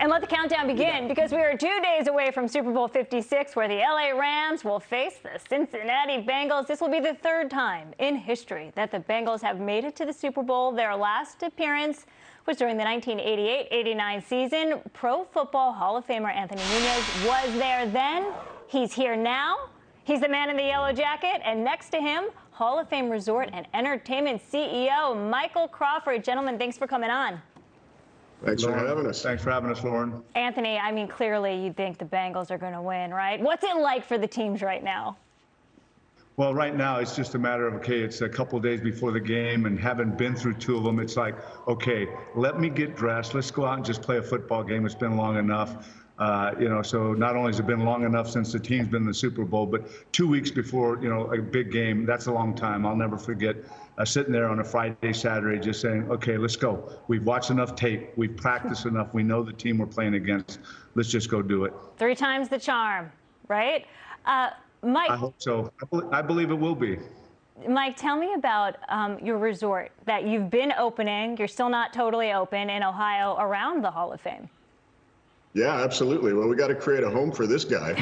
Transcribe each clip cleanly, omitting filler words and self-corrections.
And let the countdown begin, because we are 2 days away from Super Bowl 56, where the LA Rams will face the Cincinnati Bengals. This will be the third time in history that the Bengals have made it to the Super Bowl. Their last appearance was during the 1988-89 season. Pro Football Hall of Famer Anthony Muñoz was there then. He's here now. He's the man in the yellow jacket, and next to him, Hall of Fame Resort and Entertainment CEO Michael Crawford. Gentlemen, thanks for coming on. Thanks for having us. Thanks for having us, Lauren. Anthony, I mean, clearly you think the Bengals are going to win, right? What's it like for the teams right now? Well, right now it's just a matter of, okay, it's a couple of days before the game, and having been through two of them, it's like, okay, let me get dressed. Let's go out and just play a football game. It's been long enough. So not only has it been long enough since the team's been in the Super Bowl, but 2 weeks before, a big game, that's a long time. I'll never forget sitting there on a Friday, Saturday, just saying, okay, let's go. We've watched enough tape. We've practiced enough. We know the team we're playing against. Let's just go do it. 3 times the charm, right? Mike. I hope so. I believe it will be. Mike, tell me about your resort that you've been opening. You're still not totally open in Ohio around the Hall of Fame. Yeah, absolutely. Well, we got to create a home for this guy.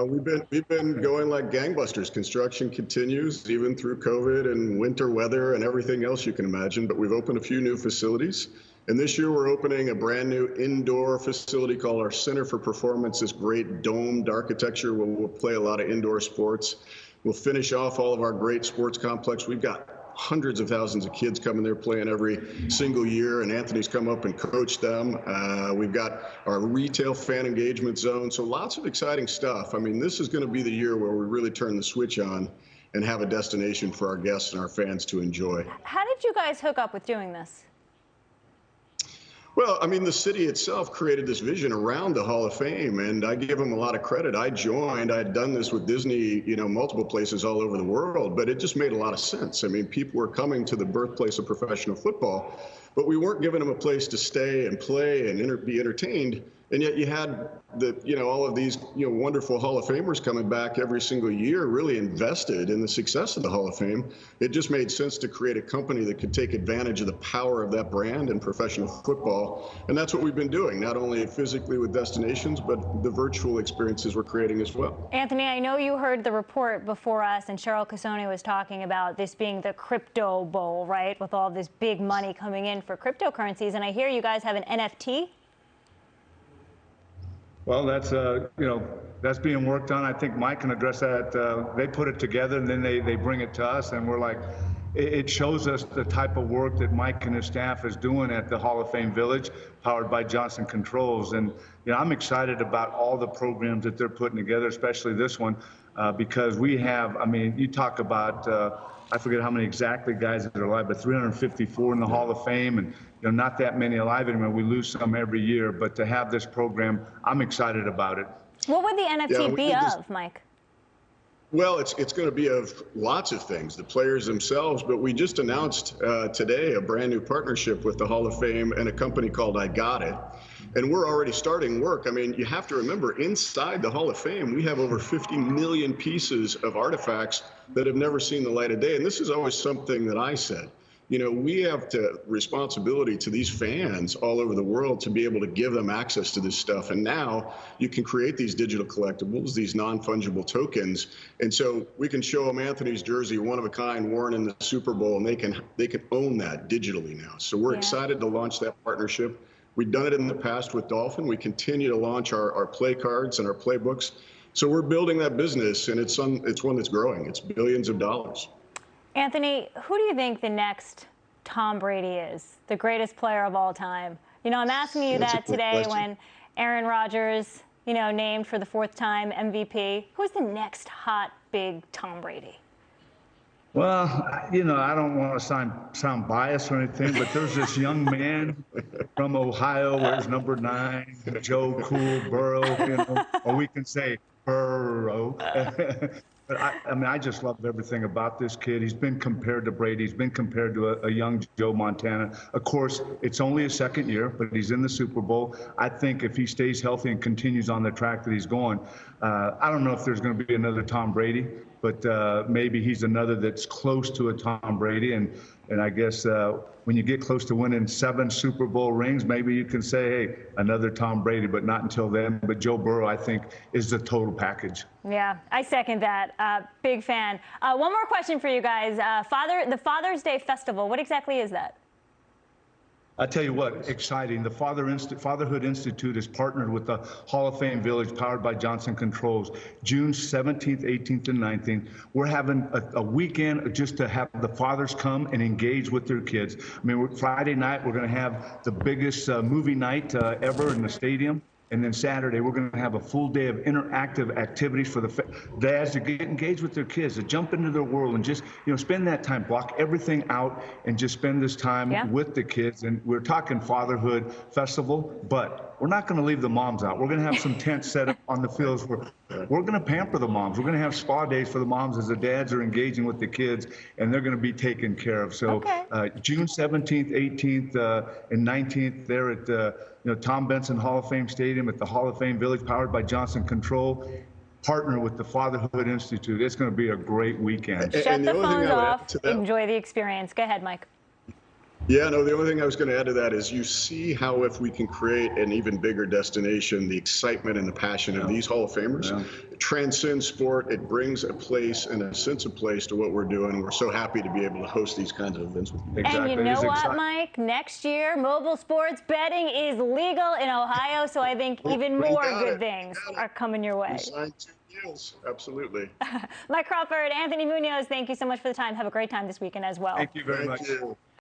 We've been going like gangbusters. Construction continues even through COVID and winter weather and everything else you can imagine. But we've opened a few new facilities. And this year we're opening a brand new indoor facility called our Center for Performance, this great domed architecture where we'll play a lot of indoor sports. We'll finish off all of our great sports complex. We've got hundreds of thousands of kids coming there playing every single year, and Anthony's come up and coached them. We've got our retail fan engagement zone, so lots of exciting stuff. I mean, this is going to be the year where we really turn the switch on and have a destination for our guests and our fans to enjoy. How did you guys hook up with doing this? Well, I mean, the city itself created this vision around the Hall of Fame, and I give them a lot of credit. I had done this with Disney, multiple places all over the world, but it just made a lot of sense. I mean, people were coming to the birthplace of professional football, but we weren't giving them a place to stay and play and be entertained. And yet you had all of these, wonderful Hall of Famers coming back every single year, really invested in the success of the Hall of Fame. It just made sense to create a company that could take advantage of the power of that brand in professional football. And that's what we've been doing, not only physically with destinations, but the virtual experiences we're creating as well. Anthony, I know you heard the report before us, and Cheryl Casoni was talking about this being the crypto bowl, right? With all this big money coming in for cryptocurrencies. And I hear you guys have an NFT. Well, that's being worked on. I think Mike can address that. They put it together and then they bring it to us, and we're like, it shows us the type of work that Mike and his staff is doing at the Hall of Fame Village, powered by Johnson Controls. And I'm excited about all the programs that they're putting together, especially this one, because we have, you talk about, I forget how many exactly guys that are alive, but 354 in the Hall of Fame, and not that many alive anymore. We lose some every year, but to have this program, I'm excited about it. What would the NFT be of, Mike? Well, it's going to be of lots of things, the players themselves, but we just announced today a brand new partnership with the Hall of Fame and a company called I Got It. And we're already starting work. I mean, you have to remember, inside the Hall of Fame, we have over 50 million pieces of artifacts that have never seen the light of day. And this is always something that I said. We have responsibility to these fans all over the world to be able to give them access to this stuff. And now you can create these digital collectibles, these non-fungible tokens. And so we can show them Anthony's jersey, one of a kind, worn in the Super Bowl, and they can own that digitally now. So we're excited to launch that partnership. We've done it in the past with Dolphin. We continue to launch our play cards and our playbooks. So we're building that business, and it's one that's growing. It's billions of dollars. Anthony, who do you think the next Tom Brady is, the greatest player of all time? I'm asking you that today when Aaron Rodgers, named for the 4th time MVP. Who's the next hot, big Tom Brady? Well, I don't want to sound biased or anything, but there's this young man from Ohio, wears number 9, Joe Cool Burrow, or we can say Burrow. But I just love everything about this kid. He's been compared to Brady. He's been compared to a young Joe Montana. Of course, it's only his second year, but he's in the Super Bowl. I think if he stays healthy and continues on the track that he's going, I don't know if there's going to be another Tom Brady, but maybe he's another that's close to a Tom Brady. And I guess when you get close to winning 7 Super Bowl rings, maybe you can say, hey, another Tom Brady, but not until then. But Joe Burrow, I think, is the total package. Yeah, I second that. Big fan. One more question for you guys. The Father's Day Festival, what exactly is that? I tell you what, exciting. The Fatherhood Institute is partnered with the Hall of Fame Village, powered by Johnson Controls. June 17th, 18th, and 19th. We're having a weekend just to have the fathers come and engage with their kids. I mean, Friday night, we're going to have the biggest movie night ever in the stadium. And then Saturday, we're going to have a full day of interactive activities for the dads to get engaged with their kids, to jump into their world and just, spend that time, block everything out and just spend this time with the kids. And we're talking Fatherhood Festival, but we're not going to leave the moms out. We're going to have some tents set up on the fields where we're going to pamper the moms. We're going to have spa days for the moms as the dads are engaging with the kids, and they're going to be taken care of. So June 17th, 18th, and 19th, there at Tom Benson Hall of Fame Stadium at the Hall of Fame Village, powered by Johnson Control, partner with the Fatherhood Institute. It's going to be a great weekend. Shut the phones off. Enjoy the experience. Go ahead, Mike. Yeah, no, the only thing I was going to add to that is you see how if we can create an even bigger destination, the excitement and the passion of these Hall of Famers transcends sport. It brings a place and a sense of place to what we're doing. We're so happy to be able to host these kinds of events with you. Exactly. And you know what, Mike? Next year, mobile sports betting is legal in Ohio, so I think even more good things are coming your way. We signed 2 deals. Absolutely. Mike Crawford, Anthony Muñoz, thank you so much for the time. Have a great time this weekend as well. Thank you very much. Thank you.